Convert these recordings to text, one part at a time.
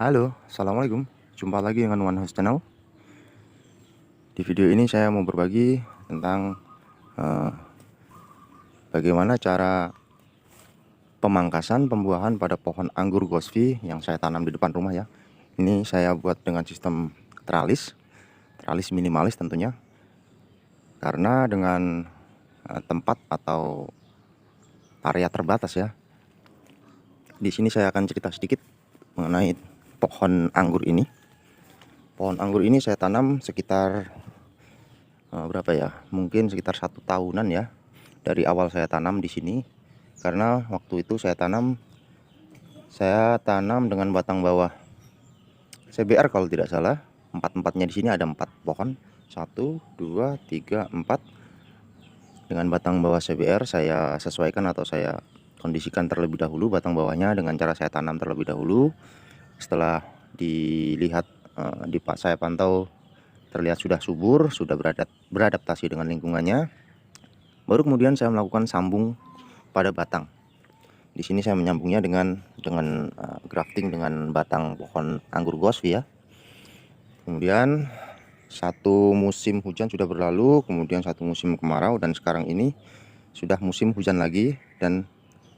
Halo, assalamualaikum. Jumpa lagi dengan One House Channel. Di video ini saya mau berbagi tentang eh, bagaimana cara pemangkasan pembuahan pada pohon anggur Gosvi yang saya tanam di depan rumah ya. Ini saya buat dengan sistem teralis, teralis minimalis tentunya. Karena dengan tempat atau area terbatas ya. Di sini saya akan cerita sedikit mengenai pohon anggur ini. Pohon anggur ini saya tanam sekitar berapa ya? Mungkin sekitar 1 tahunan ya. Dari awal saya tanam di sini, karena waktu itu saya tanam dengan batang bawah CBR kalau tidak salah. Empat-empatnya di sini ada 4 pohon, 1, 2, 3, 4. Dengan batang bawah CBR saya sesuaikan atau saya kondisikan terlebih dahulu batang bawahnya dengan cara saya tanam terlebih dahulu. Setelah dilihat saya pantau terlihat sudah subur, sudah beradaptasi dengan lingkungannya. Baru kemudian saya melakukan sambung pada batang. Di sini saya menyambungnya dengan grafting dengan batang pohon anggur Gosvi ya. Kemudian satu musim hujan sudah berlalu, kemudian satu musim kemarau, dan sekarang ini sudah musim hujan lagi dan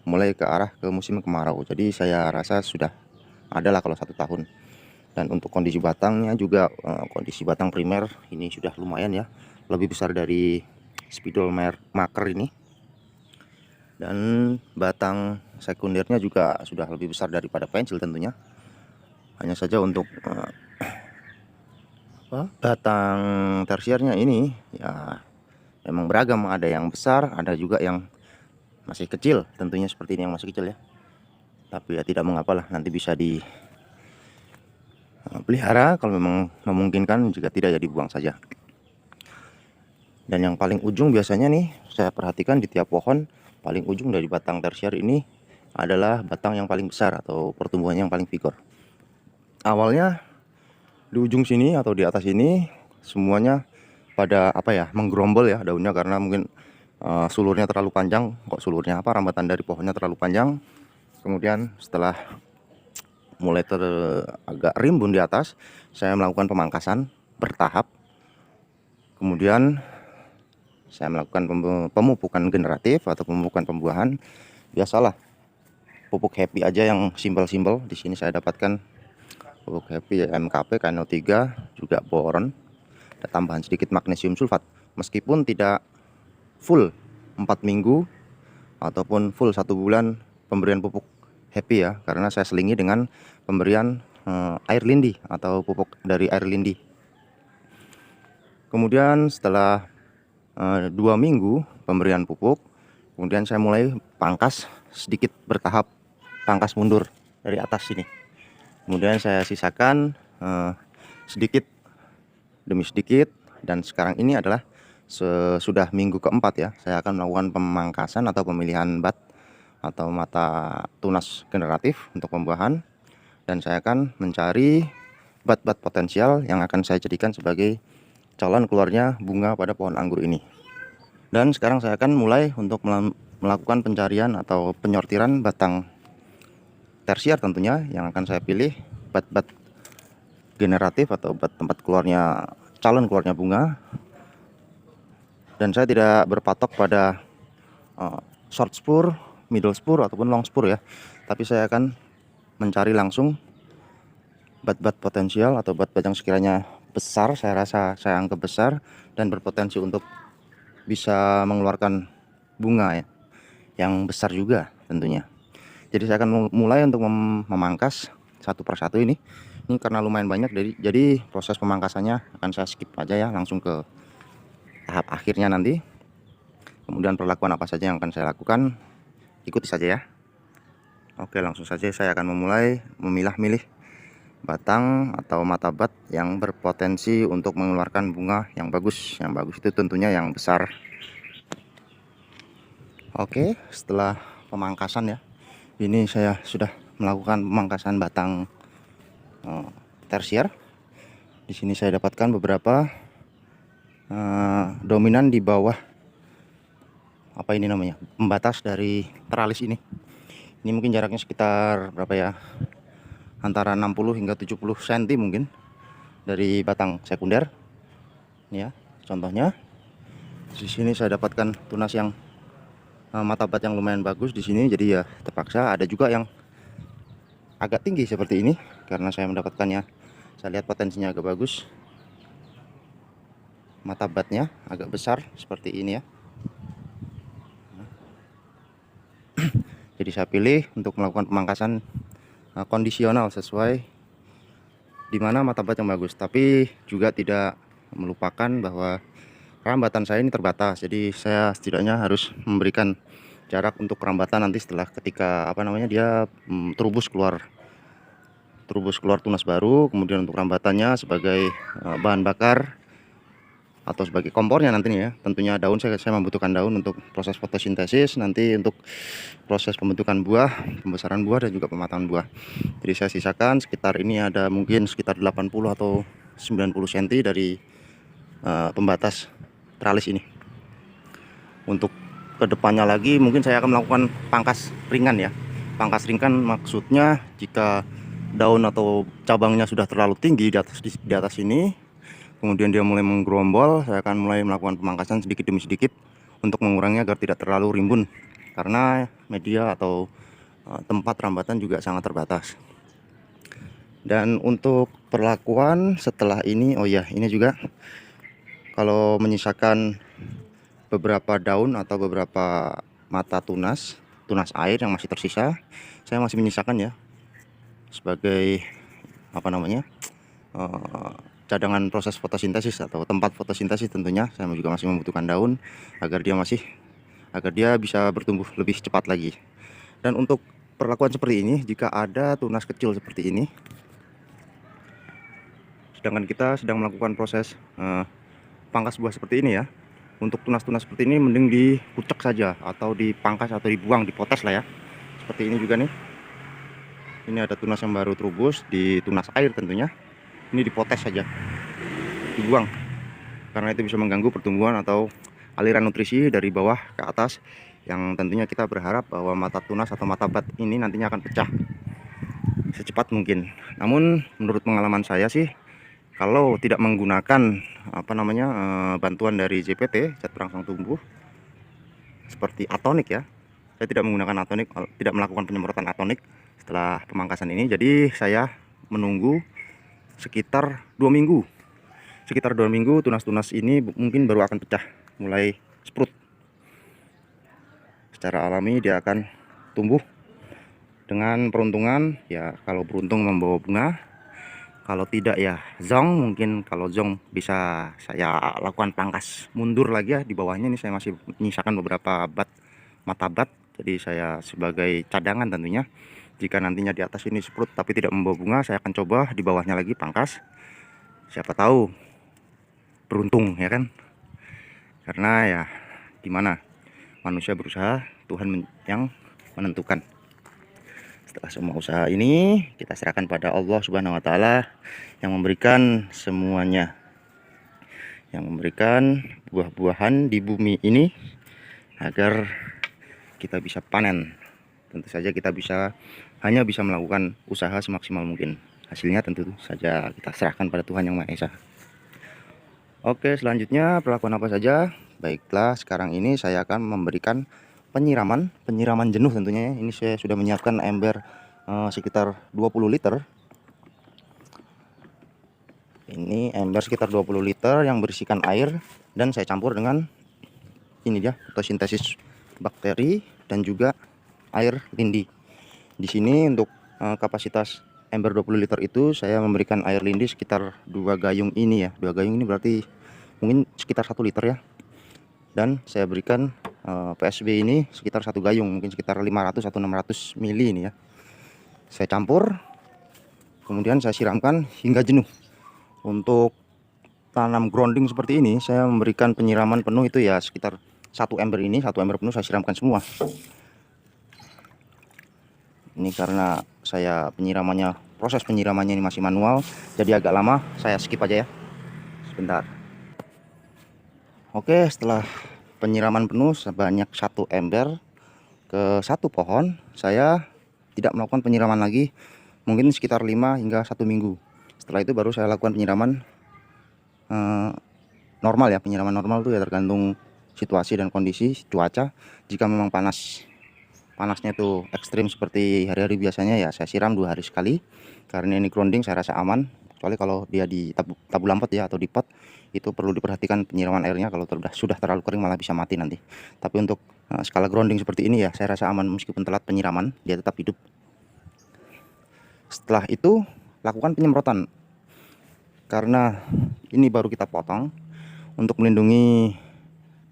mulai ke arah ke musim kemarau. Jadi saya rasa sudah adalah kalau 1 tahun. Dan untuk kondisi batangnya juga kondisi batang primer ini sudah lumayan ya, lebih besar dari spidol maker ini, dan batang sekundernya juga sudah lebih besar daripada pensil tentunya. Hanya saja untuk batang tersiernya ini ya memang beragam, ada yang besar, ada juga yang masih kecil, tentunya seperti ini yang masih kecil ya. Tapi ya tidak mengapa lah, nanti bisa dipelihara kalau memang memungkinkan, jika tidak ya dibuang saja. Dan yang paling ujung biasanya nih saya perhatikan di tiap pohon, paling ujung dari batang tersier ini adalah batang yang paling besar atau pertumbuhannya yang paling vigor. Awalnya di ujung sini atau di atas ini semuanya pada menggerombol ya daunnya, karena mungkin sulurnya terlalu panjang. Rambatan dari pohonnya terlalu panjang. Kemudian setelah mulai agak rimbun di atas, saya melakukan pemangkasan bertahap. Kemudian saya melakukan pemupukan generatif atau pemupukan pembuahan. Biasalah pupuk happy aja yang simpel-simpel. Di sini saya dapatkan pupuk happy MKP KNO3, juga boron, ada tambahan sedikit magnesium sulfat. Meskipun tidak full 4 minggu ataupun full 1 bulan pemberian pupuk happy ya, karena saya selingi dengan pemberian air lindi atau pupuk dari air lindi. Kemudian setelah 2 minggu pemberian pupuk, kemudian saya mulai pangkas sedikit bertahap, pangkas mundur dari atas sini. Kemudian saya sisakan sedikit demi sedikit, dan sekarang ini adalah sudah minggu keempat ya, saya akan melakukan pemangkasan atau pemilihan bat atau mata tunas generatif untuk pembuahan. Dan saya akan mencari bat-bat potensial yang akan saya jadikan sebagai calon keluarnya bunga pada pohon anggur ini. Dan sekarang saya akan mulai untuk melakukan pencarian atau penyortiran batang tersier tentunya, yang akan saya pilih bat-bat generatif atau bat tempat keluarnya calon keluarnya bunga. Dan saya tidak berpatok pada short spur, middle spur ataupun long spur ya, tapi saya akan mencari langsung bat-bat potensial atau bat-bat yang sekiranya besar, saya anggap besar dan berpotensi untuk bisa mengeluarkan bunga ya, yang besar juga tentunya. Jadi saya akan mulai untuk memangkas satu persatu ini karena lumayan banyak, jadi proses pemangkasannya akan saya skip aja ya, langsung ke tahap akhirnya nanti. Kemudian perlakuan apa saja yang akan saya lakukan, ikuti saja ya. Oke, langsung saja saya akan memulai memilah-milih batang atau mata bat yang berpotensi untuk mengeluarkan bunga yang bagus. Yang bagus itu tentunya yang besar. Oke, setelah pemangkasan ya, ini saya sudah melakukan pemangkasan batang tersier. Di sini saya dapatkan beberapa dominan di bawah pembatas dari teralis ini. Ini mungkin jaraknya sekitar berapa ya, antara 60 hingga 70 cm mungkin dari batang sekunder. Ini ya, contohnya. Di sini saya dapatkan tunas yang mata bat yang lumayan bagus di sini, jadi ya terpaksa. Ada juga yang agak tinggi seperti ini karena saya mendapatkannya, saya lihat potensinya agak bagus. Mata batnya agak besar seperti ini ya. Jadi saya pilih untuk melakukan pemangkasan kondisional sesuai di mana mata bat yang bagus, tapi juga tidak melupakan bahwa rambatan saya ini terbatas. Jadi saya setidaknya harus memberikan jarak untuk rambatan nanti setelah ketika dia terubus keluar tunas baru. Kemudian untuk rambatannya sebagai bahan bakar atau sebagai kompornya nantinya ya. Tentunya daun saya membutuhkan daun untuk proses fotosintesis, nanti untuk proses pembentukan buah, pembesaran buah dan juga pematangan buah. Jadi saya sisakan sekitar ini ada mungkin sekitar 80 atau 90 cm dari pembatas tralis ini. Untuk kedepannya lagi mungkin saya akan melakukan pangkas ringan ya. Pangkas ringan maksudnya jika daun atau cabangnya sudah terlalu tinggi di atas ini, kemudian dia mulai menggerombol, saya akan mulai melakukan pemangkasan sedikit demi sedikit untuk mengurangi agar tidak terlalu rimbun, karena media atau tempat rambatan juga sangat terbatas. Dan untuk perlakuan setelah ini, oh ya, ini juga kalau menyisakan beberapa daun atau beberapa mata tunas air yang masih tersisa, saya masih menyisakan ya sebagai cadangan proses fotosintesis atau tempat fotosintesis. Tentunya saya juga masih membutuhkan daun agar dia bisa bertumbuh lebih cepat lagi. Dan untuk perlakuan seperti ini, jika ada tunas kecil seperti ini, sedangkan kita sedang melakukan proses pangkas buah seperti ini ya, untuk tunas-tunas seperti ini mending dikucek saja atau dipangkas atau dibuang, dipotes lah ya. Seperti ini juga nih, ini ada tunas yang baru terubus di tunas air, tentunya ini dipotes saja, dibuang, karena itu bisa mengganggu pertumbuhan atau aliran nutrisi dari bawah ke atas, yang tentunya kita berharap bahwa mata tunas atau mata bat ini nantinya akan pecah secepat mungkin. Namun menurut pengalaman saya sih, kalau tidak menggunakan bantuan dari JPT, zat perangsang tumbuh seperti atonik ya, saya tidak menggunakan atonik, tidak melakukan penyemprotan atonik setelah pemangkasan ini. Jadi saya menunggu sekitar 2 minggu. Sekitar 2 minggu tunas-tunas ini mungkin baru akan pecah, mulai sprout. Secara alami dia akan tumbuh dengan peruntungan ya, kalau beruntung membawa bunga, kalau tidak ya zong. Mungkin kalau zong bisa saya lakukan pangkas mundur lagi ya. Di bawahnya ini saya masih menyisakan beberapa mata bat, jadi saya sebagai cadangan tentunya. Jika nantinya di atas ini sprout tapi tidak membawa bunga, saya akan coba di bawahnya lagi pangkas. Siapa tahu beruntung ya kan, karena ya gimana, manusia berusaha, Tuhan yang menentukan. Setelah semua usaha ini kita serahkan pada Allah Subhanahu wa taala yang memberikan semuanya, yang memberikan buah-buahan di bumi ini agar kita bisa panen. Tentu saja kita hanya bisa melakukan usaha semaksimal mungkin. Hasilnya tentu saja kita serahkan pada Tuhan Yang Maha Esa. Oke, selanjutnya perlakuan apa saja? Baiklah, sekarang ini saya akan memberikan penyiraman jenuh tentunya ya. Ini saya sudah menyiapkan ember sekitar 20 liter. Ini ember sekitar 20 liter yang berisikan air, dan saya campur dengan ini dia, fotosintesis bakteri dan juga air lindi. Di sini untuk kapasitas ember 20 liter itu saya memberikan air lindi sekitar 2 gayung ini ya. 2 gayung ini berarti mungkin sekitar 1 liter ya. Dan saya berikan PSB ini sekitar 1 gayung, mungkin sekitar 500 atau 600 mili ini ya. Saya campur, kemudian saya siramkan hingga jenuh. Untuk tanam grounding seperti ini, saya memberikan penyiraman penuh itu ya sekitar 1 ember ini, 1 ember penuh saya siramkan semua. Ini karena saya proses penyiramannya ini masih manual, jadi agak lama, saya skip aja ya sebentar. Oke, setelah penyiraman penuh sebanyak 1 ember ke 1 pohon, saya tidak melakukan penyiraman lagi mungkin sekitar 5 hingga 1 minggu. Setelah itu baru saya lakukan penyiraman normal ya. Penyiraman normal itu ya tergantung situasi dan kondisi cuaca. Jika memang panasnya itu ekstrim seperti hari-hari biasanya, ya saya siram 2 hari sekali. Karena ini grounding saya rasa aman. Kecuali kalau dia di tabu lampot ya, atau di pot, itu perlu diperhatikan penyiraman airnya. Kalau sudah terlalu kering malah bisa mati nanti. Tapi untuk skala grounding seperti ini ya, saya rasa aman. Meskipun telat penyiraman, dia tetap hidup. Setelah itu lakukan penyemprotan. Karena ini baru kita potong untuk melindungi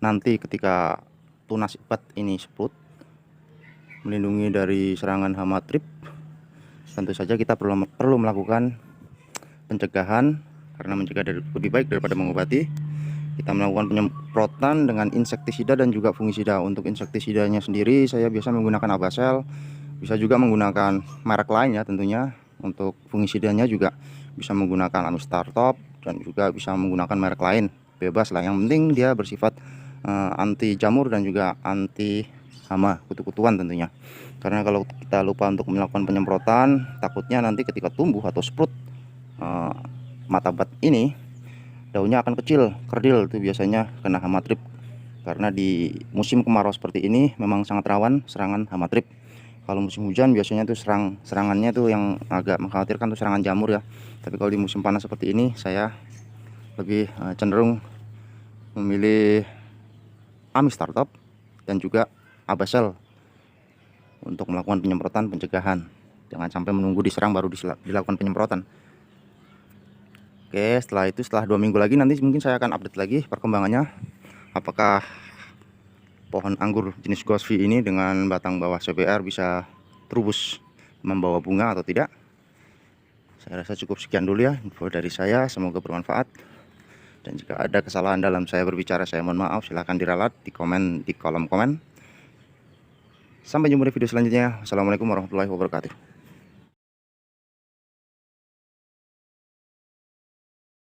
nanti ketika tunas ibat ini seput, melindungi dari serangan hama trip. Tentu saja kita perlu melakukan pencegahan, karena mencegah lebih baik daripada mengobati. Kita melakukan penyemprotan dengan insektisida dan juga fungisida. Untuk insektisidanya sendiri saya biasa menggunakan Abasel, bisa juga menggunakan merek lain ya tentunya. Untuk fungisidanya juga bisa menggunakan Amistar Top dan juga bisa menggunakan merek lain, bebas lah. Yang penting dia bersifat anti jamur dan juga anti hama kutu-kutuan tentunya. Karena kalau kita lupa untuk melakukan penyemprotan, takutnya nanti ketika tumbuh atau sprout mata bat ini, daunnya akan kecil, kerdil, itu biasanya kena hama trip. Karena di musim kemarau seperti ini memang sangat rawan serangan hama trip. Kalau musim hujan biasanya tuh serangannya tuh yang agak mengkhawatirkan tuh serangan jamur ya. Tapi kalau di musim panas seperti ini, saya lebih cenderung memilih Amistar Top dan juga Abasel untuk melakukan penyemprotan pencegahan. Jangan sampai menunggu diserang baru dilakukan penyemprotan. Oke, setelah 2 minggu lagi nanti mungkin saya akan update lagi perkembangannya. Apakah pohon anggur jenis Gosvi ini dengan batang bawah CBR bisa terus membawa bunga atau tidak. Saya rasa cukup sekian dulu ya info dari saya, semoga bermanfaat. Dan jika ada kesalahan dalam saya berbicara, saya mohon maaf. Silahkan diralat di kolom komen. Sampai jumpa di video selanjutnya. Assalamualaikum warahmatullahi wabarakatuh.